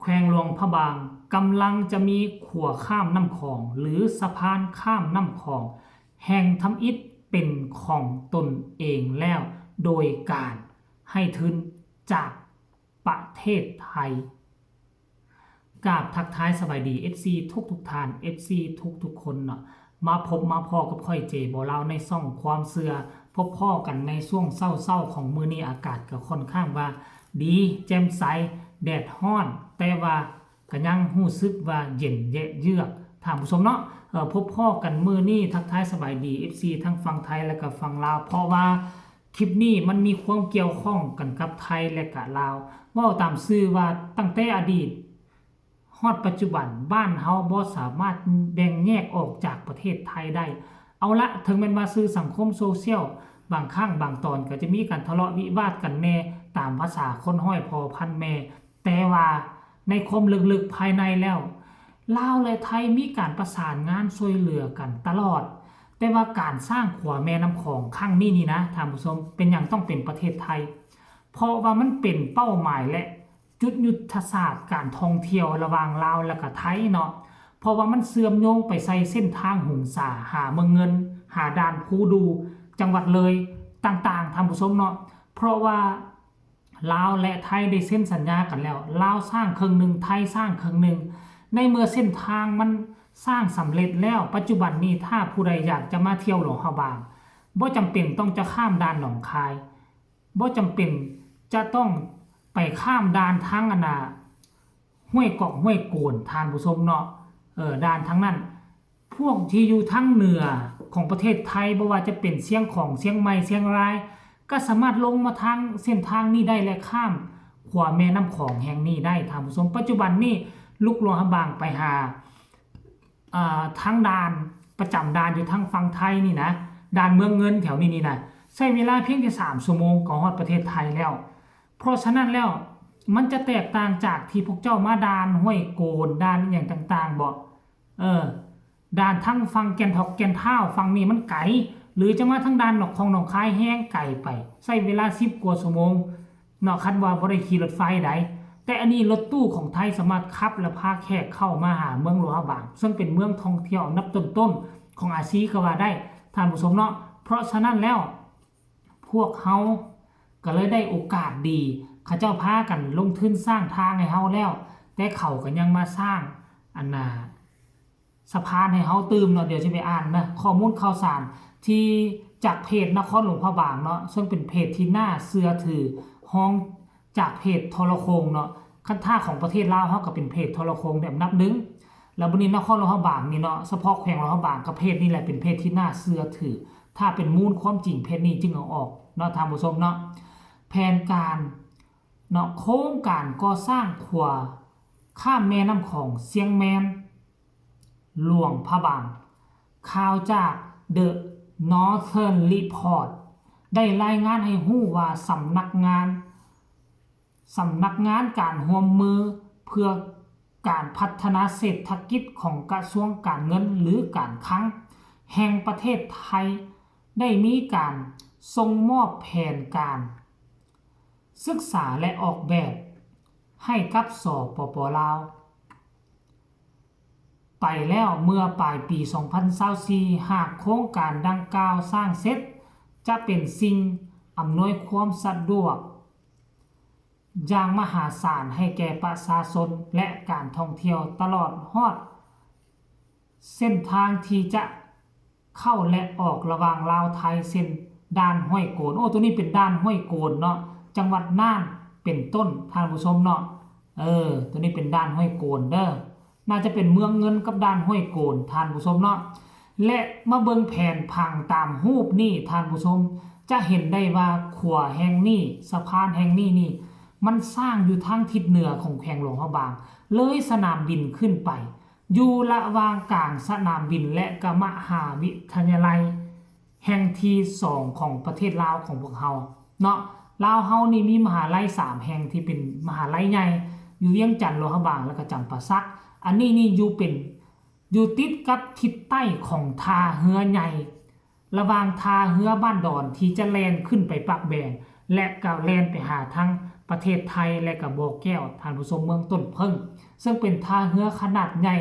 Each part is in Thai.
วงหลวงพระบางกำลังจะมีขัวข้ามน้ำคลองหรือสะพานข้ามน้ำคลองแห่งทำอิฐเป็นของตนเองแล้วโดยการให้ทุนจากประเทศไทยกราบทักทายสบายดี FC ทุกท่าน FC ทุกคนเนาะมาพบมาพอกับค่อยเจบ่เล่าในซ่องความเสื่อพบพ่อกันในช่วงเศร้าๆของมื้อนี้อากาศก็ค่อนข้างว่าดีแจ่มใสแดดร้อนแต่ว่าก็ยังรู้สึกว่าเย็นเยือกท่านผู้ชมเนาะพบพ่อกันมื้อนี้ทักทายสบายดี FC ทั้งฝั่งไทยและก็ฝั่งลาวเพราะว่าคลิปนี้มันมีความเกี่ยวข้องกันกับไทยและก็ลาวเว้าตามชื่อว่าตั้งแต่อดีตฮอดปัจจุบันบ้านเฮาบ่สามารถแบ่งแยกออกจากประเทศไทยได้เอาละถึงแม้ว่าสื่อสังคมโซเชียลบางครั้งบางตอนก็จะมีการทะเลาะวิวาทกันแน่ตามภาษาคนห้อยพอพันแม่แต่ว่าในความลึกๆภายในแล้วลาวและไทยมีการประสานงานช่วยเหลือกันตลอดแต่ว่าการสร้างขัวแม่น้ำของครั้งนี้นี่นะท่านผู้ชมเป็นอย่างต้องเป็นประเทศไทยเพราะว่ามันเป็นเป้าหมายและจุดยุทธศาสตร์การท่องเที่ยวระหว่างลาวและก็ไทยเนาะเพราะว่ามันเชื่อมโยงไปใส่เส้นทางหงสาหาเมืองเงินหาด่านภูดูจังหวัดเลยต่างๆท่านผู้ชมเนาะเพราะว่าลาวและไทยได้เซ็นสัญญากันแล้วลาวสร้างครึ่งหนึ่งไทยสร้างครึ่งหนึ่งในเมื่อเส้นทางมันสร้างสำเร็จแล้วปัจจุบันนี้ถ้าผู้ใดอยากจะมาเที่ยวหลวงพระบางบ่จำเป็นต้องจะข้ามด่านหนองคายบ่จำเป็นจะต้องไปข้ามด่านทางห้วยกอกห้วยโกนท่านผู้ชมเนาะด่านทั้งนั้นพวกที่อยู่ทั้งเหนือของประเทศไทยบ่ว่าจะเป็นเชียงของเชียงใหม่เชียงรายก็สามารถลงมาทางเส้นทางนี้ได้และข้ามขวาแม่น้ำของแห่งนี้ได้ท่านผู้ชมปัจจุบันนี้ลูกหลวงพระบางไปหาทางด่านประจำด่านอยู่ทางฝั่งไทยนี่นะด่านเมืองเงินแถวนี้นี่นะใช้เวลาเพียงแค่3ชั่วโมงก็ฮอดประเทศไทยแล้วเพราะฉะนั้นแล้วมันจะแตกต่างจากที่พวกเจ้ามาด่านห้วยโกนด่านอย่างต่างๆบ่ด่านทั้งฝั่งแก่นทอกแก่นเท่าฝั่งนี้มันไกลหรือจะมาทั้งด่านหนองคองหนองคายแห้งไกลไปใช้เวลา10กว่าชั่วโมงเนาะคันว่าบ่ได้ขี่รถไฟใดแต่อันนี้รถตู้ของไทยสามารถขับและพาแขกเข้ามาหาเมืองหลวงพระบางซึ่งเป็นเมืองท่องเที่ยวอันดับต้นๆของอาเซียนก็ว่าได้ท่านผู้ชมเนาะเพราะฉะนั้นแล้วพวกเฮาก็เลยได้โอกาสดีเขาเจ้าพากันลงทุนสร้างทางให้เฮาแล้วแต่เขาก็ยังมาสร้างสะพานให้เฮาตื่มเนาะเดี๋ยวจะไปอ่านนะข้อมูลข่าวสารที่จากเพจนครหลวงพระบางเนาะซึ่งเป็นเพจที่น่าเชื่อถือห้องจากเพจทรโคงเนาะขั้นท่าของประเทศลาวเฮาก็เป็นเพจทรโคงแบบนับนึงแล้วบัดนี้นครหลวงพระบางนี่เนาะเฉพาะแขวงหลวงพระบางกับเพจนี่แหละเป็นเพจที่น่าเชื่อถือถ้าเป็นมูลความจริงเพจนี้จึงเอาออกเนาะท่านผู้ชมเนาะแผนการเนาะโครงการก่อสร้างขัวข้ามแม่น้ำของเชียงแมนหลวงพระบางข่าวจาก The Northern Report ได้รายงานให้ฮู้ว่าสำนักงานการร่วมมือเพื่อการพัฒนาเศรษฐกิจของกระทรวงการเงินหรือการคลังแห่งประเทศไทยได้มีการส่งมอบแผนการศึกษาและออกแบบให้กับสปป.ลาวไปแล้วเมื่อปลายปี 2024 หากโครงการดังกล่าวสร้างเสร็จจะเป็นสิ่งอำนวยความสะดวกอย่างมหาศาลให้แก่ประชาชนและการท่องเที่ยวตลอดฮอดเส้นทางที่จะเข้าและออกระหว่างลาวไทยเส้นด่านห้วยโกนตัวนี้เป็นด่านห้วยโกนเนาะจังหวัดน่านเป็นต้นท่านผู้ชมเนาะตัวนี้เป็นด่านห้วยโกนเด้อน่าจะเป็นเมืองเงินกับด่านห้วยโกนท่านผู้ชมเนาะและมาเบิ่งแผนผังตามรูปนี่ท่านผู้ชมจะเห็นได้ว่าขัวแห่งนี้สะพานแห่งนี้นี่มันสร้างอยู่ทางทิศเหนือของแขวงหลวงพระบางเลยสนามบินขึ้นไปอยู่ระหว่างกลางสนามบินและก็มหาวิทยาลัยแห่งที่2ของประเทศลาวของพวกเฮาเนาะลาวเฮานี่มีมหาลัย3แห่งที่เป็นมหาลัยใหญ่อยู่เวียงจันทน์หลวงพระบางแล้วก็จำปาสักอันนี้นี่อยู่ติดกับทิศใต้ของทาเฮือใหญ่ระหว่างทาเฮือบ้านดอนที่จะแล่นขึ้นไปปากแบง และก็แล่นไปหาทั้งประเทศไทยและก็บ่อแก้วท่านผู้ชมเมืองต้นเพิ่งซึ่งเป็นท่าเรือขนาดใหญ่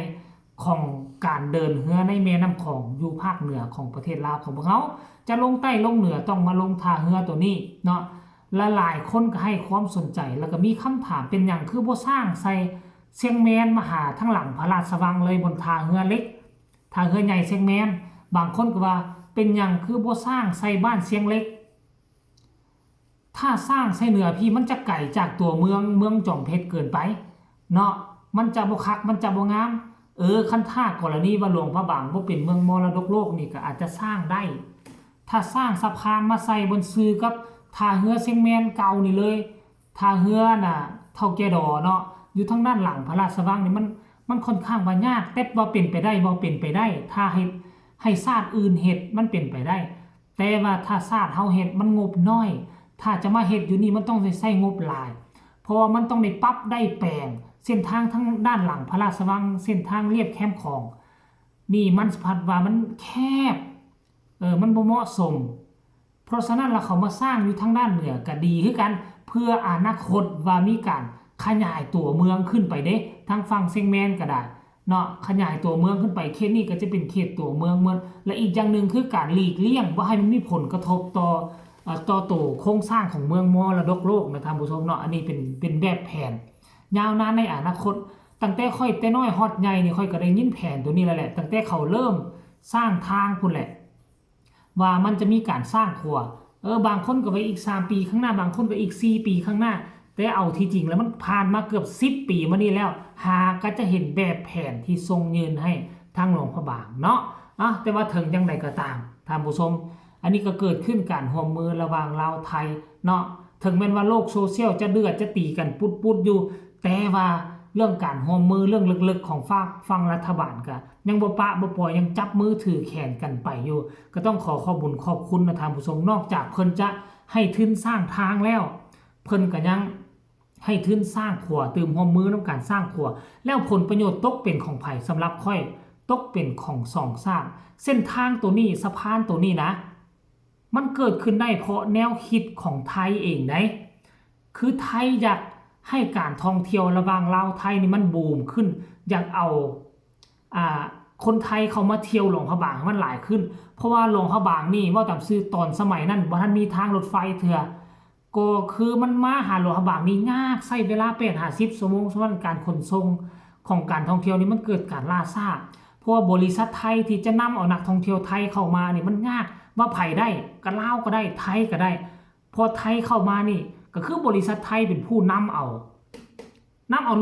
ของการเดินเรือในแม่น้ำของอยู่ภาคเหนือของประเทศลาวของพวกเขาจะลงใต้ลงเหนือต้องมาลงท่าเรือตัวนี้เนาะและหลายคนก็ให้ความสนใจแล้วก็มีคำถามเป็นอย่างคือบ่สร้างใส่เชียงแมนมาหาทั้งหลังพระราชวังเลยบนท่าเรือเล็กท่าเรือใหญ่เชียงแมนบางคนก็ว่าเป็นอย่างคือบ่สร้างใส่บ้านเชียงเล็กถ้าสร้างใส่เหนือพี่มันจะไกลจากตัวเมืองจอมเพชรเกินไปเนาะมันจะบ่คักมันจะบ่งามคันท่ากรณีว่าหลวงพระบางบ่เป็นเมืองมรดกโลกนี่ก็อาจจะสร้างได้ถ้าสร้างสะพานมาใส่บนซื่อกับท่าเรือเชียงแมนเก่านี่เลยท่าเรือน่ะเท่าแก่ดอเนาะอยู่ทางด้านหลังพระราชวังนี่มันค่อนข้างว่ายากแต่ว่าเป็นไปได้บ่เป็นไปได้ถ้าให้ชาติอื่นเฮ็ดมันเป็นไปได้แต่ว่าถ้าชาติเฮาเฮ็ดมันงบน้อยถ้าจะมาเฮ็ดอยู่นี่มันต้องใช้งบหลายเพราะว่ามันต้องได้ปรับได้แปลงเส้นทางทั้งด้านหลังพระราชวังเส้นทางเลียบแคมคลองนี่มันพัดว่ามันแคบมันบ่เหมาะสมเพราะฉะนั้นเราเขามาสร้างอยู่ทางด้านเหนือก็ดีคือกันเพื่ออนาคตว่ามีการขยายตัวเมืองขึ้นไปเด้ทางฝั่งเชียงแมนก็ได้เนาะขยายตัวเมืองขึ้นไปเขตนี้ก็จะเป็นเขตตัวเมืองและอีกอย่างนึงคือการหลีกเลี่ยงว่าให้มันมีผลกระทบต่อตัวโครงสร้างของเมืองมรดกโลกนะท่านผู้ชมเนาะอันนี้เป็นแบบแผนยาวนานในอนาคตตั้งแต่ค่อยแต่น้อยฮอดใหญ่นี่ค่อยก็ได้ยินแผนตัวนี้แล้วแหละตั้งแต่เขาเริ่มสร้างทางพุ่นแหละว่ามันจะมีการสร้างครัวบางคนก็ไปอีก3ปีข้างหน้าบางคนก็อีก4ปีข้างหน้าแต่เอาที่จริงแล้วมันผ่านมาเกือบ10ปีมานี้แล้วหาก็จะเห็นแบบแผนที่ทรงยืนให้ทางหลวงพระบางเนาะแต่ว่าถึงจังไดก็ตามท่านผู้ชมอันนี้ก็เกิดขึ้นการร่วมมือระหว่างลาวไทยเนาะถึงแม้ว่าโลกโซเชียลจะเดือดจะตีกันปุดอยู่แต่ว่าเรื่องการร่วมมือเรื่องลึกๆของฝั่งรัฐบาลก็ยังบ่ปะบ่ปล่อยยังจับมือถือแขนกันไปอยู่ก็ต้องขอบุญขอบคุณนะท่านผู้ชมนอกจากเพิ่นจะให้ทุนสร้างทางแล้วเพิ่นก็ยังให้ทุนสร้างขัวเติมร่วมมือในการสร้างขัวแล้วผลประโยชน์ตกเป็นของไผสำหรับค่อยตกเป็นของสองสร้างเส้นทางตัวนี้สะพานตัวนี้นะมันเกิดขึ้นได้เพราะแนวคิดของไทยเองได้คือไทยอยากให้การท่องเที่ยวระหว่างลาวไทยนี่มันบูมขึ้นอยากเอาคนไทยเขามาเที่ยวหลวงพระบางมันหลายขึ้นเพราะว่าหลวงพระบางนี่ว่าตามซื้อตอนสมัยนั้นบ่ทันมีทางรถไฟเถื่อก็คือมันมาหาหลวงพระบางนี่ยากใช้เวลา8-50 ชั่วโมงสำหรับการขนส่งของการท่องเที่ยวนี่มันเกิดการล่าช้าเพราะว่าบริษัทไทยที่จะนำเอานักท่องเที่ยวไทยเข้ามานี่มันยากว่าไผได้ก็ลาวก็ได้ไทยก็ได้พอไทยเข้ามานี่ก็คือบริษัทไทยเป็นผู้นำเอา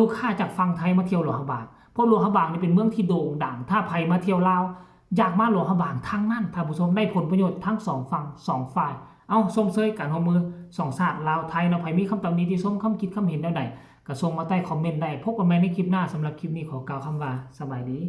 ลูกค้าจากฝั่งไทยมาเที่ยวหลวงพระบางเพราะหลวงพระบางนี่เป็นเมืองที่โด่งดังถ้าไผมาเที่ยวลาวอยากมาหลวงพระบางทั้งนั้นท่านผู้ชมได้ผลประโยชน์ทั้ง2ฝั่ง2ฝ่ายเอาส้มเซยกันหัวมือ2ชาติลาวไทยเนาะไผมีคำตำหนิที่ส้มคำคิดคำเห็นแนวใดก็ส่งมาใต้คอมเมนต์ได้พบกันใหม่ในคลิปหน้าสำหรับคลิปนี้ขอกล่าวคำว่าสบายดี